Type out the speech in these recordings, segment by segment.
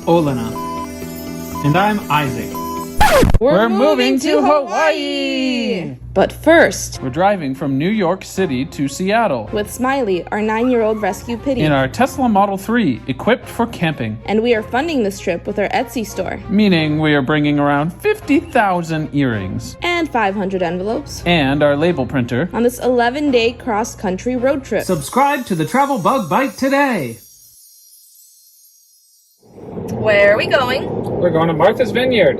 Olena. And I'm Isaac. We're moving to Hawaii! But first, we're driving from New York City to Seattle with Smiley, our 9-year-old rescue pitty, in our Tesla Model 3, equipped for camping. And we are funding this trip with our Etsy store. Meaning we are bringing around 50,000 earrings. And 500 envelopes. And our label printer. On this 11-day cross-country road trip. Subscribe to the Travel Bug Bite today! Where are we going? We're going to Martha's Vineyard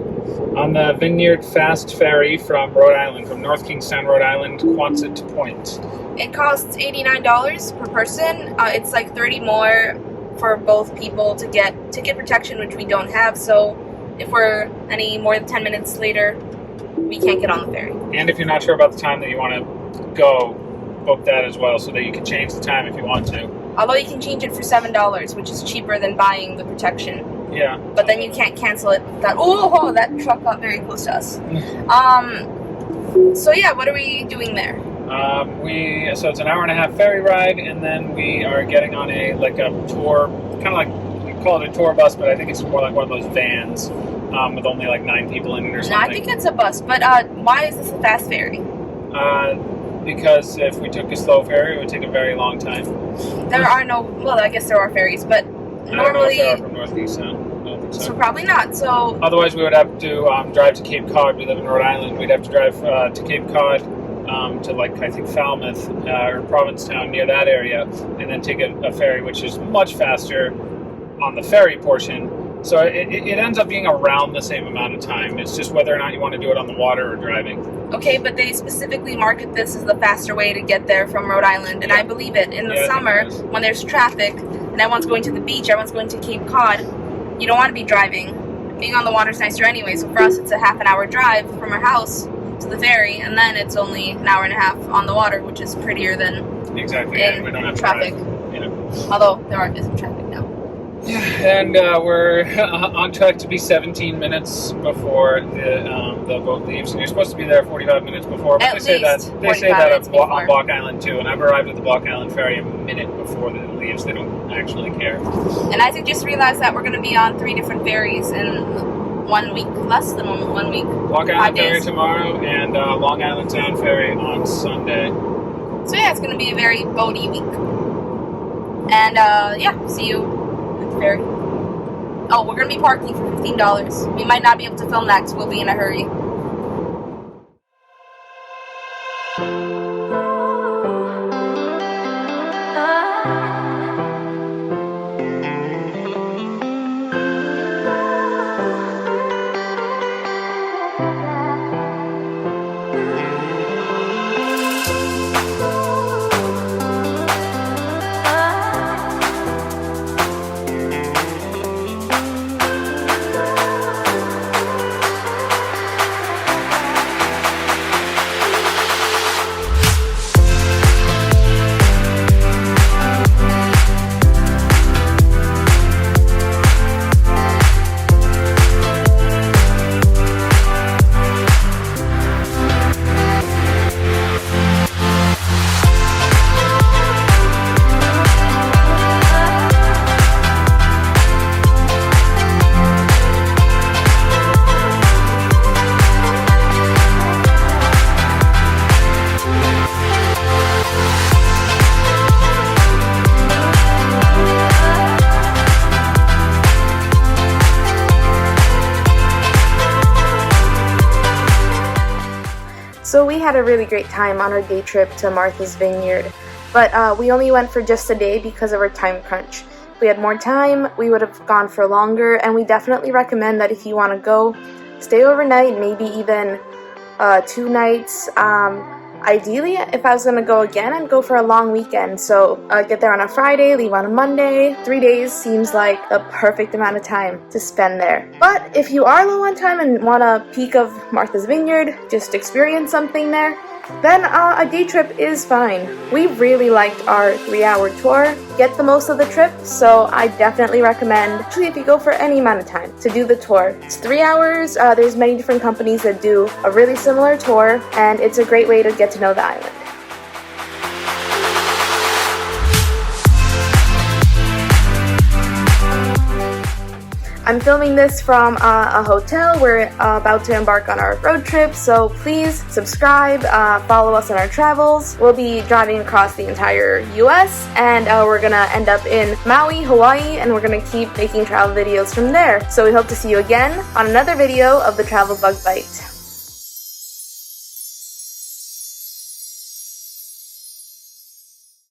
on the Vineyard Fast Ferry from Rhode Island, from North Kingstown, Rhode Island, Quonset Point. It costs $89 per person. It's like $30 more for both people to get ticket protection, which we don't have. So if we're any more than 10 minutes later, we can't get on the ferry. And if you're not sure about the time that you want to go, book that as well so that you can change the time if you want to. Although you can change it for $7, which is cheaper than buying the protection. Yeah. But then you can't cancel it. That truck got very close to us. So yeah, what are we doing there? So it's an hour and a half ferry ride, and then we are getting on a tour, kind of like, we call it a tour bus, but I think it's more like one of those vans with only like 9 people in it or something. No, I think it's a bus, but why is this a fast ferry? Because if we took a slow ferry, it would take a very long time. There are no, well, I guess there are ferries, but normally... I don't know if they are from North Kingstown. I don't think so. So probably not, so... Otherwise, we would have to drive to Cape Cod. We live in Rhode Island. We'd have to drive to Cape Cod, to I think Falmouth or Provincetown, near that area, and then take a ferry, which is much faster on the ferry portion. So it ends up being around the same amount of time. It's just whether or not you want to do it on the water or driving. Okay, but they specifically market this as the faster way to get there from Rhode Island, and I believe it. In the summer, when there's traffic, and everyone's going to the beach, everyone's going to Cape Cod, you don't want to be driving. Being on the water's nicer anyway, so for us it's a half an hour drive from our house to the ferry, and then it's only an hour and a half on the water, which is prettier than in we don't have traffic. Although there is some traffic now. Yeah, and we're on track to be 17 minutes before the boat leaves, and you're supposed to be there 45 minutes before. But they say that on Block Island too, and I've arrived at the Block Island ferry a minute before it leaves. They don't actually care. And Isaac just realized that we're going to be on 3 different ferries in 1 week, less than 1 week. Block Island ferry tomorrow, and Long Island Sound ferry on Sunday. So yeah, it's going to be a very boaty week. And see you. Ferry. Oh, we're going to be parking for $15. We might not be able to film that because we'll be in a hurry. So we had a really great time on our day trip to Martha's Vineyard, but we only went for just a day because of our time crunch. If we had more time, we would have gone for longer, and we definitely recommend that if you want to go, stay overnight, maybe even 2 nights. Ideally, if I was going to go again, I'd go for a long weekend. So get there on a Friday, leave on a Monday. 3 days seems like the perfect amount of time to spend there. But if you are low on time and want a peek of Martha's Vineyard, just experience something there, then a day trip is fine. We really liked our 3-hour tour. Get the most of the trip, so I definitely recommend, actually if you go for any amount of time, to do the tour. It's 3 hours, there's many different companies that do a really similar tour, and it's a great way to get to know the island. I'm filming this from a hotel. We're about to embark on our road trip, so please subscribe, follow us on our travels. We'll be driving across the entire US, and we're gonna end up in Maui, Hawaii, and we're gonna keep making travel videos from there. So we hope to see you again on another video of the Travel Bug Bite.